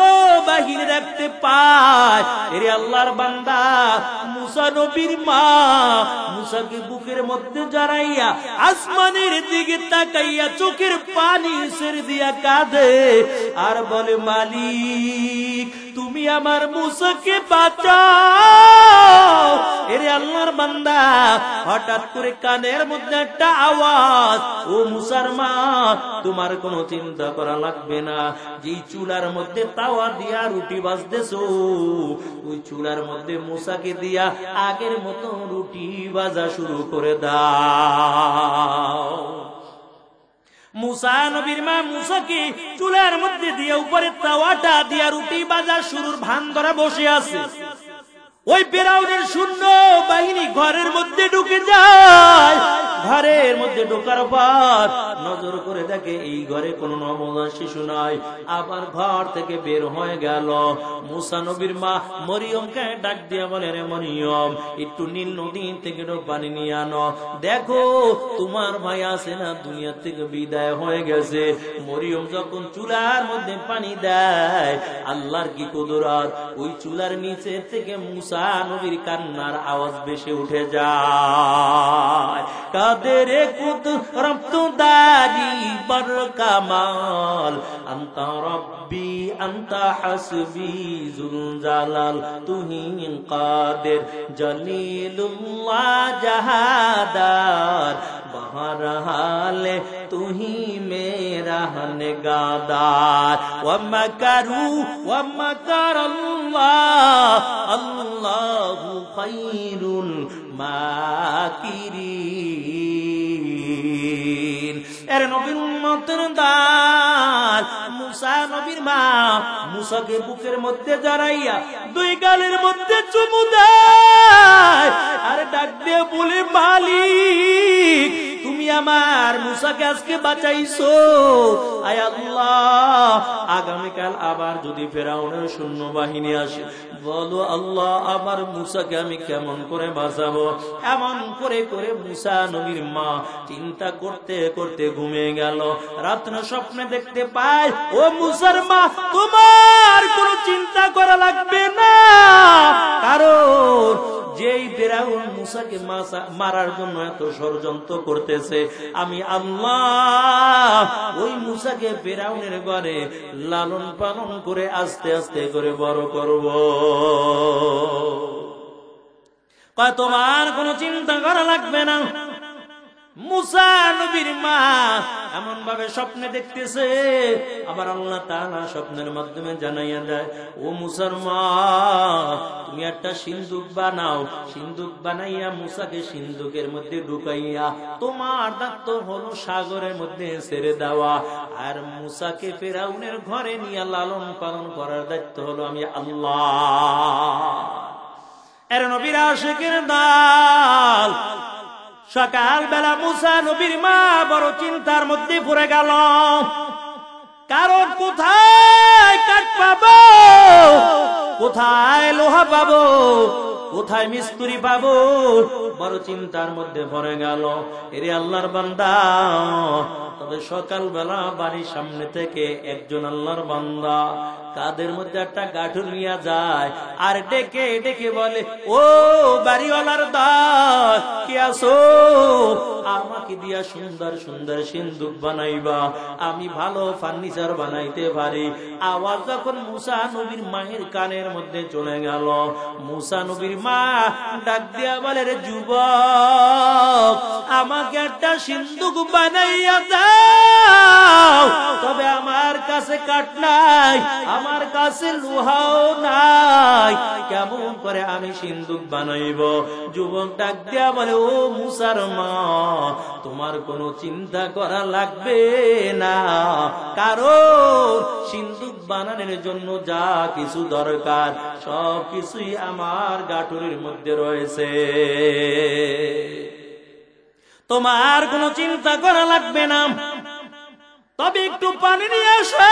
বাহিনী দেখতে পায়। এরে আল্লাহর বান্দা, মুসা নবীর মা মুসাকে বুকের মধ্যে জড়াইয়া আসমানের দিকে তাকাইয়া চোখের পানি ছেড়ে দিয়া কাঁদে আর বলে, মালিক, তুমি আমার মুসাকে বাঁচাও। এরে আল্লাহর বান্দা, হঠাৎ করে কানের মধ্যে একটা আওয়াজ, ও মুসার মা, তোমার কোনো চিন্তা করা লাগবে না, যেই চুলার মধ্যে তাওয়া দিয়া রুটি ভাজতেছো, ওই চুলার মধ্যে মুসাকে দিয়া আগের মতো রুটি ভাজা শুরু করে দাও। মুসা নবীর মা মুসাকে চুলার মধ্যে দিয়ে উপরে তাওয়াটা দিয়া রুটি ভাজা শুরুর ভান ধরা বসে আছে। ওই ফিরআউনের সৈন্য বাহিনী ঘরের মধ্যে ঢুকে যায়। ঘরের মধ্যে ঢোকার পর নজর করে দেখে এই ঘরে কোনো নবজাত শিশু নাই। আবার ঘর থেকে বের হয়ে গেল। মুসা নবীর মা মরিয়মকে ডাক দিয়া বলে, রে মরিয়ম, একটু নীল নদী থেকে পানি নিয়ে আনো, দেখো তোমার ভাই আছে না দুনিয়া থেকে বিদায় হয়ে গেছে। মরিয়ম যখন চুলার মধ্যে পানি দেয়, আল্লাহর কি কুদরত, ওই চুলার নিচে থেকে মুসা নবীর কান্নার আওয়াজ ভেসে উঠে যায়। কাদের কুদরত দারি বর কামাল, আনতা রব্বি আনতা হাসবি জুল জালাল, তুহি কাদের জলিলুল্লাহ জাহাদার, বহরহালে তুহি মেরা নিগাদার। ওয়া মাকারু ওয়া মাকারাল্লাহ, আল্লাহু খায়রুল মাকিরিন। এর নবীর উম্মতের দাল মুসা নবীর মা মুসাকে বুকের মধ্যে জড়াইয়া দুই গালের মধ্যে চুমু দেয় আর ডাক দিয়ে বলে, মালিক, তুমি আমার মুসাকে আজকে বাঁচাইছো। আয় আল্লাহ, আগামীকাল আবার যদি ফিরআউনের সৈন্য বাহিনী আসে, বলো আল্লাহ, আমার মুসাকে আমি কেমন করে বাঁচাবো। এমন করে করে মুসা নবীর মা চিন্তা করতে করতে ঘুমিয়ে গেল। রাত্রে স্বপ্নে দেখতে পায়, ও মুসার মা, তোমার কোনো চিন্তা করা লাগবে না, কারণ যেই ফেরাউন মুসাকে মারার জন্য এত ষড়যন্ত্র করতেছে, আমি আল্লাহ ওই মুসাকে ফেরাউনের ঘরে লালন পালন করে আস্তে আস্তে করে বড় করব। তোমার কোনো চিন্তা করা লাগবে না। মুসা নবীর মা এমন ভাবে স্বপ্নে দেখতেছে, আবার আল্লাহ তাআলা স্বপ্নের মাধ্যমে জানাইয়া দেয়, ও মুসার মা তুমি একটা সিন্দুক বানাও, সিন্দুক বানাইয়া মুসাকে সিন্দুকের মধ্যে ঢুকাইয়া তোমার দায়িত্ব হলো সাগরের মধ্যে ছেড়ে দেওয়া, আর মুসাকে ফেরাউনের ঘরে নিয়ে লালন পালন করার দায়িত্ব হলো আমি আল্লাহ। এর নবীর আশিকের দল সকালবেলা মুসা নবীর মা বড় চিন্তার মধ্যে পড়ে গেল, কারণ কোথায় কাঠ পাবো, কোথায় লোহা পাবো, কোথায় মিস্ত্রি পাবো, বড় চিন্তার মধ্যে পড়ে গেল। এরে আল্লাহর বান্দা, তবে সকালবেলা বাড়ির সামনে থেকে একজন আল্লাহর বান্দা কাদের মধ্যে একটা গাঠুর নিয়ে যায়, আর ডেকে ডেকে বলে, ও বাড়িওয়ালার দল কি আছো, আমাকে দিয়া সুন্দর সুন্দর সিন্দুক বানাইবা, আমি ভালো ফার্নিচার বানাইতে পারি। আওয়াজ যখন মুসা নবীর মায়ের কানের মধ্যে চলে গেল, মুসা নবীর মা ডাক দিয়া বলে, রে যুবক, আমাকে একটা সিন্দুক বানাইয়া দাও, তবে আমার কাছে কাঠ নাই, আমার কাছে লোহাও নাই, কেমন করে আমি সিন্দুক বানাইব? যুবক ডাক দিয়া বলে, ও মুসার মা, তোমার কোনো চিন্তা করা লাগবে না, কারণ সিন্দুক বানানোর জন্য যা কিছু দরকার সব কিছুই আমার গাঠুরির মধ্যে রয়েছে, তোমার কোনো চিন্তা করা লাগবে না, তবে একটু পানি নিয়ে আসো।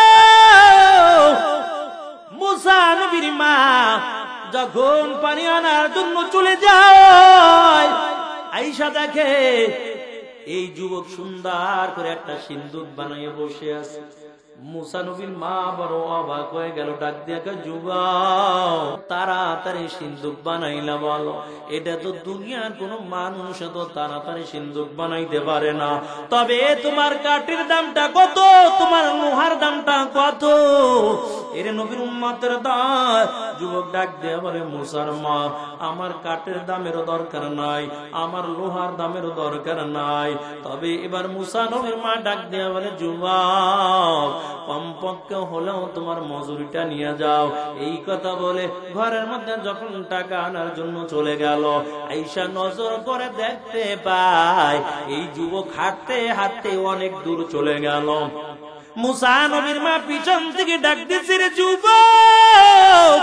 মুসা নবীর মা যখন পানি আনার জন্য চলে যায়, আয়েশা দেখে এই যুবক সুন্দর করে একটা সিন্দুক বানাইয়া বসে আছে। মুসা নবীর মা বড় অবাক হয়ে গেল, ডাক দিয়া কয়, যুবক তাড়াতাড়ি সিন্দুক বানাইলা বলো, এটা তো দুনিয়ার কোন মানুষ তো তাড়াতাড়ি সিন্দুক বানাইতে পারে না, তবে তোমার কাঠের দামটা কত, তোমার লোহার দামটা কত? এর নবীর উম্মতের দল যুবক ডাক দিয়া বলে, মুসার মা আমার কাঠের দামেরও দরকার নাই, আমার লোহার দামেরও দরকার নাই, তবে এবার মুসা নবীর মা ডাক দিয়া বলে, যুবক কমপক্ষে হলেও তোমার মজুরিটা নিয়ে যাও। এই কথা বলে ঘরের মধ্যে যখন টাকা আনার জন্য চলে গেল, আয়েশা নজর করে দেখতে পায় এই যুবক হাঁটতে হাঁটতে অনেক দূর চলে গেল। মুসা নবীর মা পিছন থেকে ডাক দিচ্ছে, রে যুবক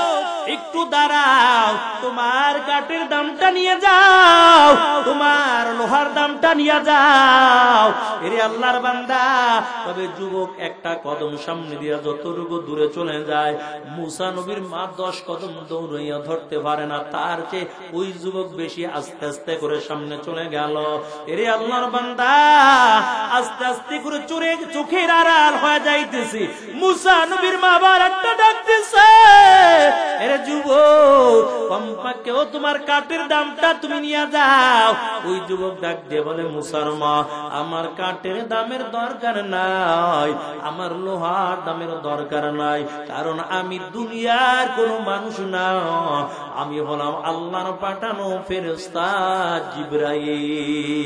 একটু দাঁড়াও, তোমার কাঠের দামটা নিয়ে যাও, তোমার লোহার দামটা নিয়ে যাও। এরে আল্লাহর বান্দা, তবে যুবক একটা কদম সামনে দিয়া যতটুকু দূরে চলে যায়, মুসা নবীর মা 10 কদম দৌড়াইয়া ধরতে পারে না, তার চেয়ে ওই যুবক বেশি আস্তে আস্তে করে সামনে চলে গেল। এরে আল্লাহর বান্দা, আস্তে আস্তে করে চোখের আড়াল হয়ে যাইতেছি, মুসা নবীর মা আবার একটা ডাক দিছে, এরে যুবক কমপক্ষে ও তোমার কাঠের দামটা তুমি নিয়ে যাও। ওই যুবক ডাক দিয়ে বলে, মুসার মা আমার কাঠের দামের দরকার নাই, আমার লোহার দামের দরকার নাই, কারণ আমি দুনিয়ার কোনো মানুষ না, আমি হলাম আল্লাহর পাঠানো ফেরেশতা জিবরাইল।